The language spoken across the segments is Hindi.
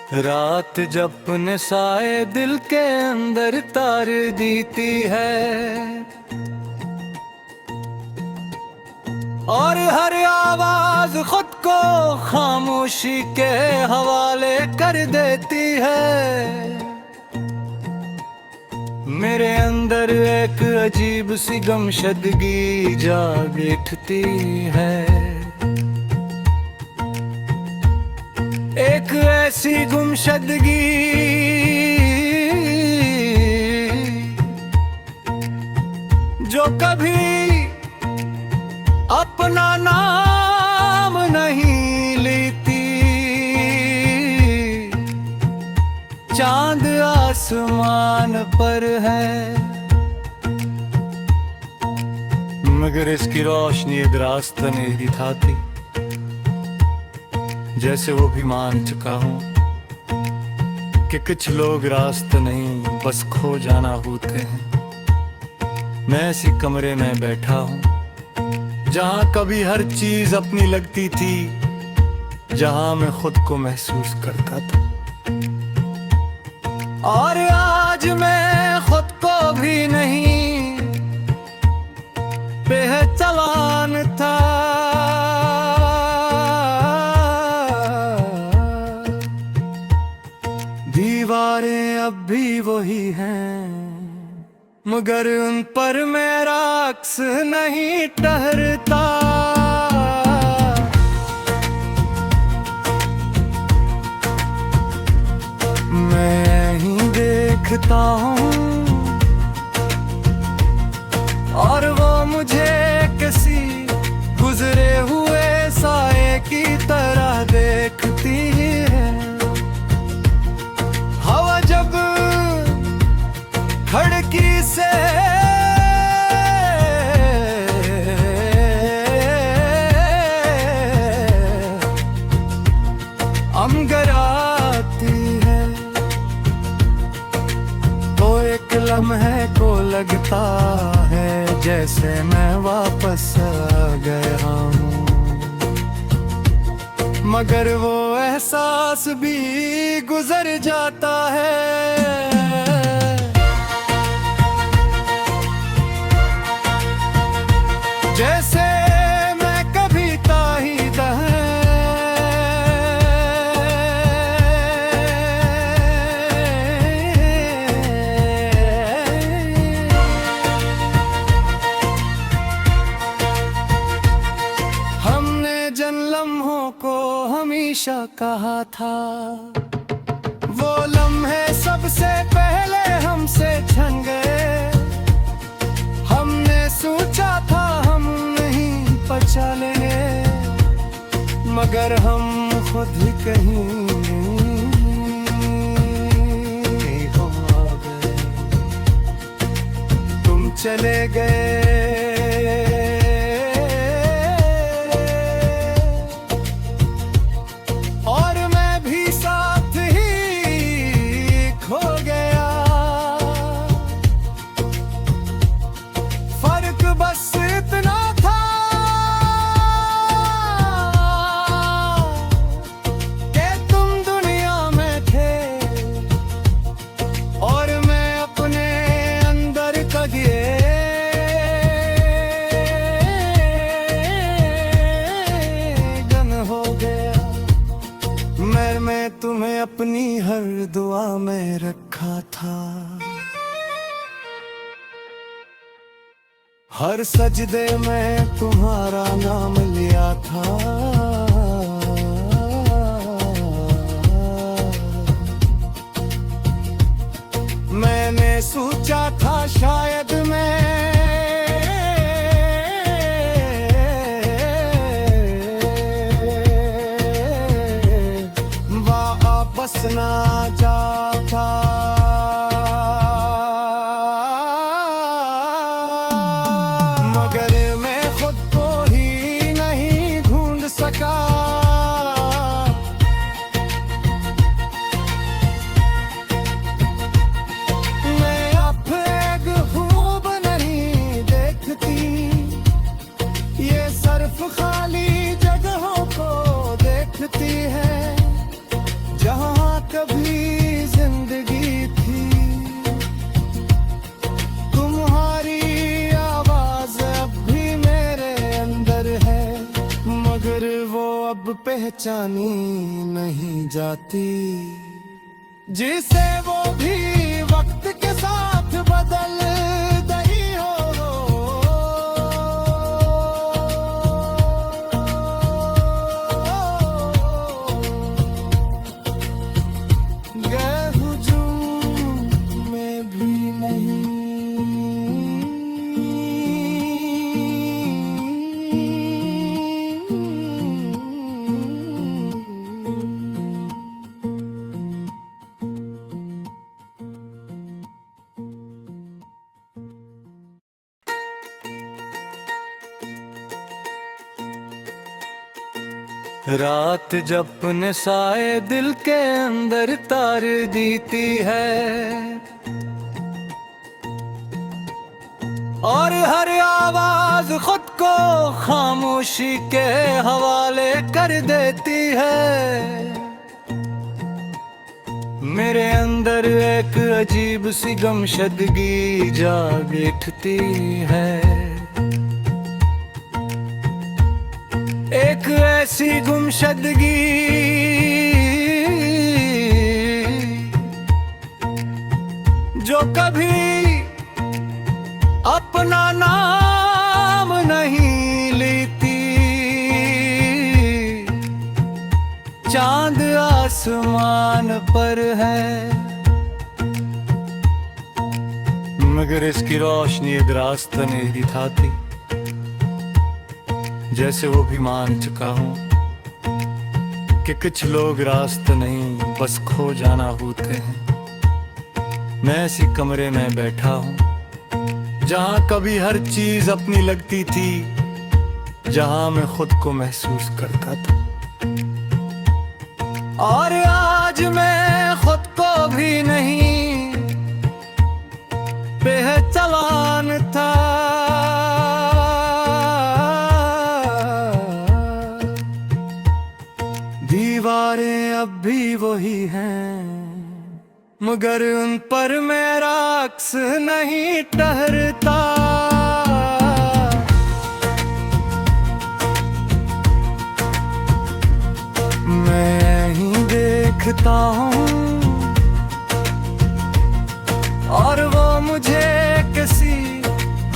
रात जब अपने साए दिल के अंदर तार देती है और हर आवाज खुद को खामोशी के हवाले कर देती है। मेरे अंदर एक अजीब सी गमशदगी जाग उठती है, एक ऐसी गुमशदगी जो कभी अपना नाम नहीं लेती। चांद आसमान पर है मगर इसकी रोशनी एक रास्ता नहीं दिखाती। जैसे वो भी मान चुका हूँ कि कुछ लोग रास्ते नहीं बस खो जाना होते हैं। मैं इसी कमरे में बैठा हूँ जहाँ कभी हर चीज अपनी लगती थी, जहाँ मैं खुद को महसूस करता था। और आज मैं खुद को भी नहीं पहचान था। दीवारें अब भी वही हैं मगर उन पर मेरा अक्स नहीं ठहरता। मैं ही देखता हूँ और वो मुझे किसी गुजरे हुए साए की तरह देखती है। हवा जब खिड़की से अंदर आती है तो एक लम्हे को लगता है जैसे मैं वापस आ गया हूँ, मगर वो एहसास भी गुजर जाता है। जैसे मैं कभी ताहिदा हमने जिन लम्हों को हमेशा कहा था, वो लम्हे सबसे पहले हमसे छन गए। हमने सोचा था हम नहीं बचा लेंगे मगर हम खुद ही कहीं हो गए। तुम चले गए और मैं भी साथ ही खो गया। फर्क बस इतना था कि तुम दुनिया में थे और मैं अपने अंदर का गन हो गया। मैं तुम्हें अपनी हर दुआ में रखा था, हर सजदे में तुम्हारा नाम लिया था। मैंने सोचा था शायद मैं वापस ना जाता, मगर मैं खुद को ही नहीं ढूंढ सका। मैं अब एक खूब नहीं देखती, ये सिर्फ खाली जगहों को देखती है जहाँ अब पहचानी नहीं जाती, जिसे वो भी वक्त के साथ बदल गई हो। गए हुजूम में भी नहीं। रात जब अपने साए दिल के अंदर तार देती है, और हर आवाज खुद को खामोशी के हवाले कर देती है। मेरे अंदर एक अजीब सी गमशदगी जाग उठती है, एक ऐसी गुमशदगी जो कभी अपना नाम नहीं लेती। चांद आसमान पर है, मगर इसकी रोशनी एक रास्ता नहीं दिखाती। जैसे वो भी मान चुका हूँ कि कुछ लोग रास्ते नहीं बस खो जाना होते हैं। मैं इसी कमरे में बैठा हूँ जहाँ कभी हर चीज अपनी लगती थी, जहाँ मैं खुद को महसूस करता था। और आज मैं खुद को भी नहीं पहचान था। दीवारें अब भी वही हैं, मगर उन पर मेरा अक्स नहीं ठहरता। मैं ही देखता हूँ और वो मुझे किसी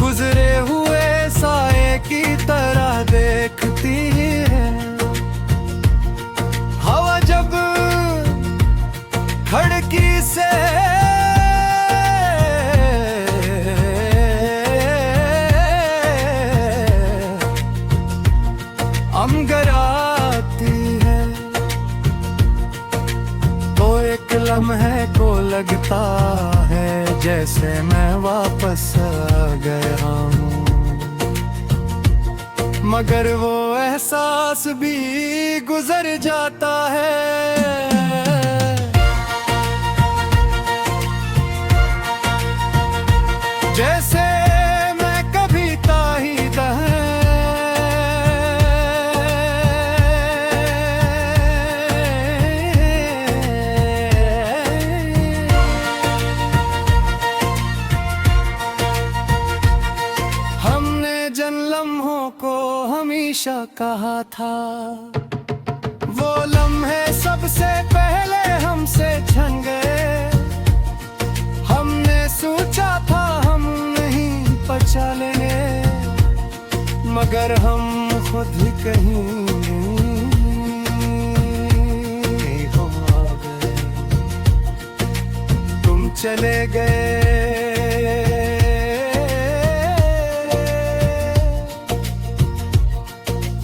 गुजरे हुए साए की तरह देखती है। हवा जब खिड़की से अंदर आती है तो एक लम्हे को लगता है जैसे मैं वापस आ गया हूँ, मगर वो एहसास भी गुजर जाता है। जैसे मैं कभी ताहीदा हमने जिन लम्हों को हमेशा कहा था, वो लम्हे सबसे पहले हमसे छन गए। हमने सोचा था हम नहीं बचा लेंगे, मगर हम खुद ही कहीं हो गए। तुम चले गए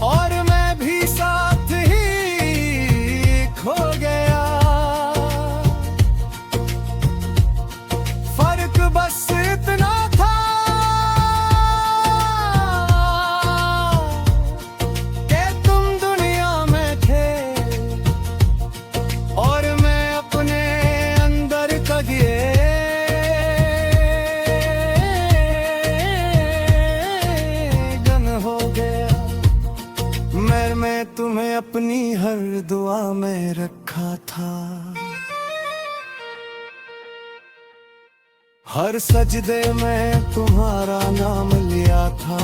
और मैं भी साथ ही खो गया। फर्क बस इतना था कि तुम दुनिया में थे और मैं अपने अंदर का गन हो गया। मैं तुम्हें अपनी हर दुआ में रखा था, हर सजदे में तुम्हारा नाम लिया था।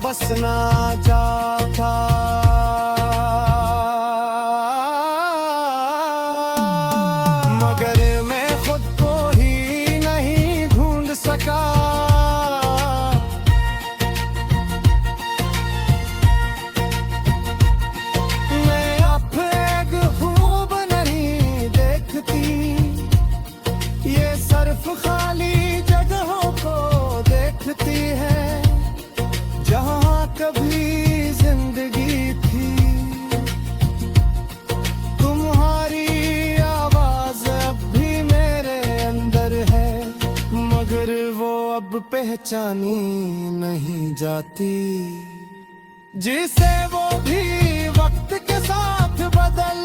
बसना चाहता। मगर मैं खुद को ही नहीं ढूंढ सका। मैं अफेग खूब नहीं देखती, ये सिर्फ खाली जगहों को देखती है जहाँ कभी जिंदगी थी। तुम्हारी आवाज अब भी मेरे अंदर है, मगर वो अब पहचानी नहीं जाती। जिसे वो भी वक्त के साथ बदल